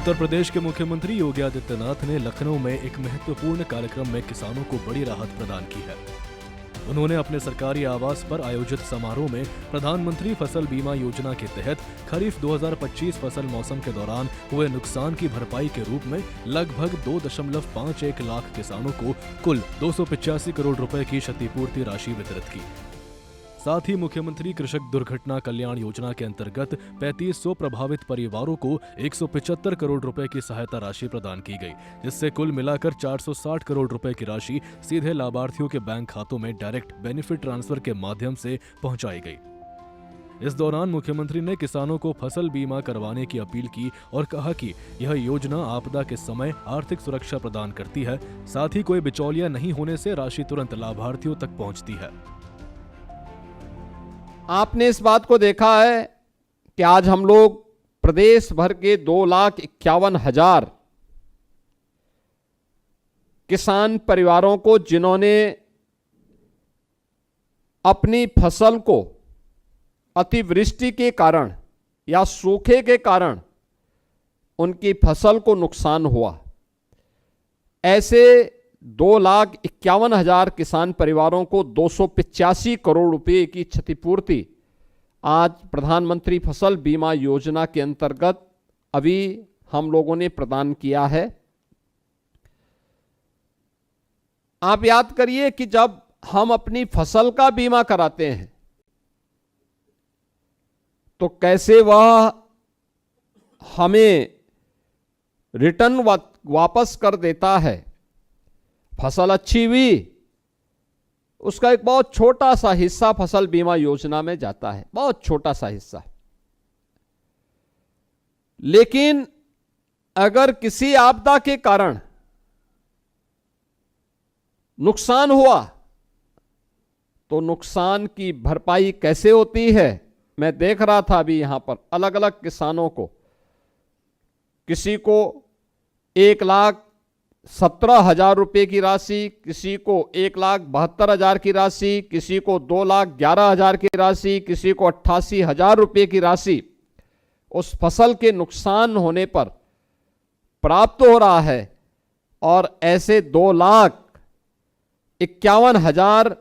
उत्तर प्रदेश के मुख्यमंत्री योगी आदित्यनाथ ने लखनऊ में एक महत्वपूर्ण कार्यक्रम में किसानों को बड़ी राहत प्रदान की है। उन्होंने अपने सरकारी आवास पर आयोजित समारोह में प्रधानमंत्री फसल बीमा योजना के तहत खरीफ 2025 फसल मौसम के दौरान हुए नुकसान की भरपाई के रूप में लगभग 2.51 लाख किसानों को कुल 285 करोड़ रुपए की क्षतिपूर्ति राशि वितरित की। साथ ही मुख्यमंत्री कृषक दुर्घटना कल्याण योजना के अंतर्गत 3500 प्रभावित परिवारों को 175 करोड़ रुपए की सहायता राशि प्रदान की गई, जिससे कुल मिलाकर 460 करोड़ रुपए की राशि सीधे लाभार्थियों के बैंक खातों में डायरेक्ट बेनिफिट ट्रांसफर के माध्यम से पहुंचाई गई। इस दौरान मुख्यमंत्री ने किसानों को फसल बीमा करवाने की अपील की और कहा कि यह योजना आपदा के समय आर्थिक सुरक्षा प्रदान करती है, साथ ही कोई बिचौलिया नहीं होने से राशि तुरंत लाभार्थियों तक पहुंचती है। आपने इस बात को देखा है कि आज हम लोग प्रदेश भर के 2,51,000 किसान परिवारों को, जिन्होंने अपनी फसल को अतिवृष्टि के कारण या सूखे के कारण उनकी फसल को नुकसान हुआ, ऐसे 2,51,000 किसान परिवारों को 285 करोड़ रुपए की क्षतिपूर्ति आज प्रधानमंत्री फसल बीमा योजना के अंतर्गत अभी हम लोगों ने प्रदान किया है। आप याद करिए कि जब हम अपनी फसल का बीमा कराते हैं तो कैसे वह हमें रिटर्न वापस कर देता है। फसल अच्छी हुई, उसका एक बहुत छोटा सा हिस्सा फसल बीमा योजना में जाता है, बहुत छोटा सा हिस्सा। लेकिन अगर किसी आपदा के कारण नुकसान हुआ तो नुकसान की भरपाई कैसे होती है। मैं देख रहा था अभी यहां पर अलग अलग किसानों को, किसी को 1,17,000 रुपए की राशि, किसी को 1,72,000 की राशि, किसी को 2,11,000 की राशि, किसी को 88,000 रुपए की राशि उस फसल के नुकसान होने पर प्राप्त हो रहा है। और ऐसे 2,51,000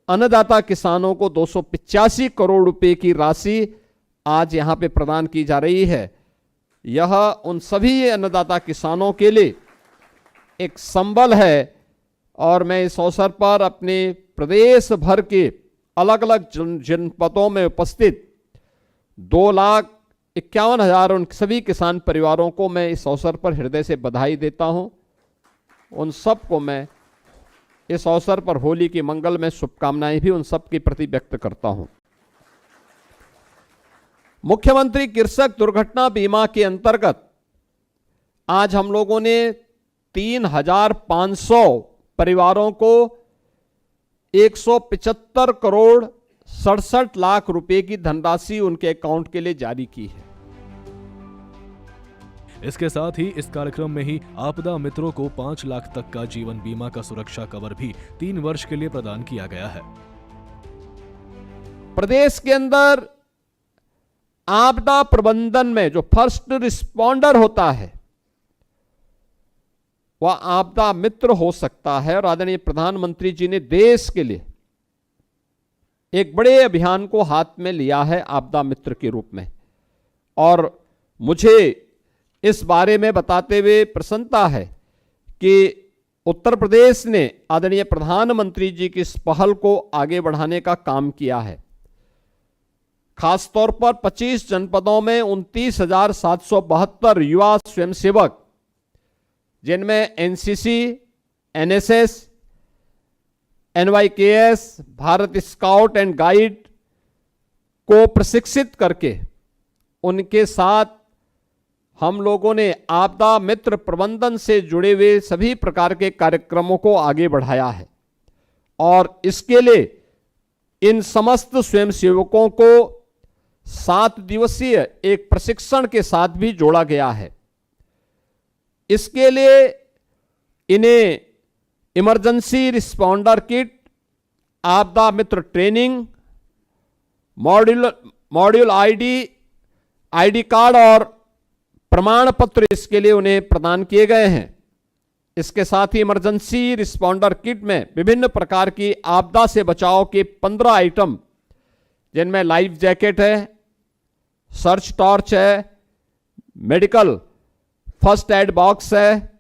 अन्नदाता किसानों को 285 करोड़ रुपए की राशि आज यहां पे प्रदान की जा रही है। यह उन सभी अन्नदाता किसानों के लिए एक संबल है। और मैं इस अवसर पर अपने प्रदेश भर के अलग अलग जनपदों में उपस्थित 2,51,000 उन सभी किसान परिवारों को मैं इस अवसर पर हृदय से बधाई देता हूं। उन सबको मैं इस अवसर पर होली की मंगल में शुभकामनाएं भी उन सब के प्रति व्यक्त करता हूं। मुख्यमंत्री कृषक दुर्घटना बीमा के अंतर्गत आज हम लोगों ने 3,500 परिवारों को 175 करोड़ 67 लाख रुपए की धनराशि उनके अकाउंट के लिए जारी की है। इसके साथ ही इस कार्यक्रम में ही आपदा मित्रों को 5 लाख तक का जीवन बीमा का सुरक्षा कवर भी 3 वर्ष के लिए प्रदान किया गया है। प्रदेश के अंदर आपदा प्रबंधन में जो फर्स्ट रिस्पॉन्डर होता है वह आपदा मित्र हो सकता है। और आदरणीय प्रधानमंत्री जी ने देश के लिए एक बड़े अभियान को हाथ में लिया है आपदा मित्र के रूप में। और मुझे इस बारे में बताते हुए प्रसन्नता है कि उत्तर प्रदेश ने आदरणीय प्रधानमंत्री जी की इस पहल को आगे बढ़ाने का काम किया है। खासतौर पर 25 जनपदों में 29,772 युवा स्वयंसेवक, जिनमें NCC, NSS, NYKS, Bharat scout and guide को प्रशिक्षित करके उनके साथ हम लोगों ने आपदा मित्र प्रबंधन से जुड़े हुए सभी प्रकार के कार्यक्रमों को आगे बढ़ाया है। और इसके लिए इन समस्त स्वयंसेवकों को 7 दिवसीय एक प्रशिक्षण के साथ भी जोड़ा गया है। इसके लिए इन्हें इमरजेंसी रिस्पॉन्डर किट, आपदा मित्र ट्रेनिंग, मॉड्यूल आईडी कार्ड और प्रमाण पत्र इसके लिए उन्हें प्रदान किए गए हैं। इसके साथ ही इमरजेंसी रिस्पॉन्डर किट में विभिन्न प्रकार की आपदा से बचाव के 15 आइटम, जिनमें लाइफ जैकेट है, सर्च टॉर्च है, मेडिकल फर्स्ट एड बॉक्स है,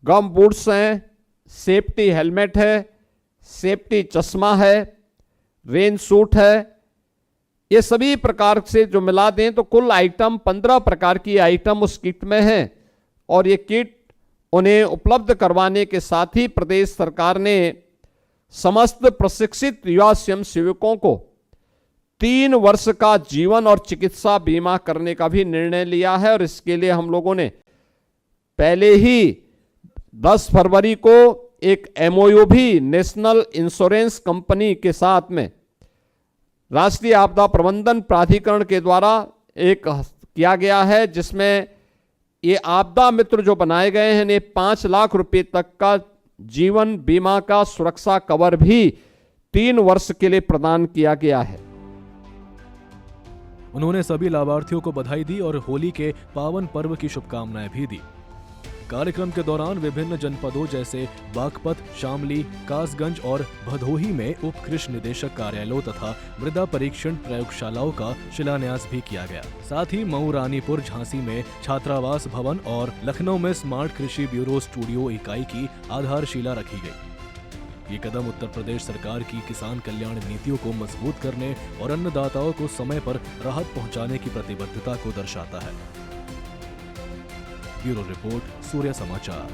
गम बूट्स हैं, सेफ्टी हेलमेट है, सेफ्टी चश्मा है, रेन सूट है, ये सभी प्रकार से जो मिला दें तो कुल आइटम 15 प्रकार की आइटम उस किट में है। और ये किट उन्हें उपलब्ध करवाने के साथ ही प्रदेश सरकार ने समस्त प्रशिक्षित युवा स्वयंसेवकों को 3 वर्ष का जीवन और चिकित्सा बीमा करने का भी निर्णय लिया है। और इसके लिए हम लोगों ने पहले ही 10 फरवरी को एक MOU भी नेशनल इंश्योरेंस कंपनी के साथ में राष्ट्रीय आपदा प्रबंधन प्राधिकरण के द्वारा एक किया गया है, जिसमें ये आपदा मित्र जो बनाए गए हैं, 5 लाख रुपए तक का जीवन बीमा का सुरक्षा कवर भी 3 वर्ष के लिए प्रदान किया गया है। उन्होंने सभी लाभार्थियों को बधाई दी और होली के पावन पर्व की शुभकामनाएं भी दी। कार्यक्रम के दौरान विभिन्न जनपदों जैसे बागपत, शामली, कासगंज और भदोही में उप कृषि निदेशक कार्यालयों तथा मृदा परीक्षण प्रयोगशालाओं का शिलान्यास भी किया गया। साथ ही मऊ, रानीपुर, झांसी में छात्रावास भवन और लखनऊ में स्मार्ट कृषि ब्यूरो स्टूडियो इकाई की आधारशिला रखी गई। ये कदम उत्तर प्रदेश सरकार की किसान कल्याण नीतियों को मजबूत करने और अन्नदाताओं को समय पर राहत पहुंचाने की प्रतिबद्धता को दर्शाता है। ब्यूरो रिपोर्ट, सूर्य समाचार।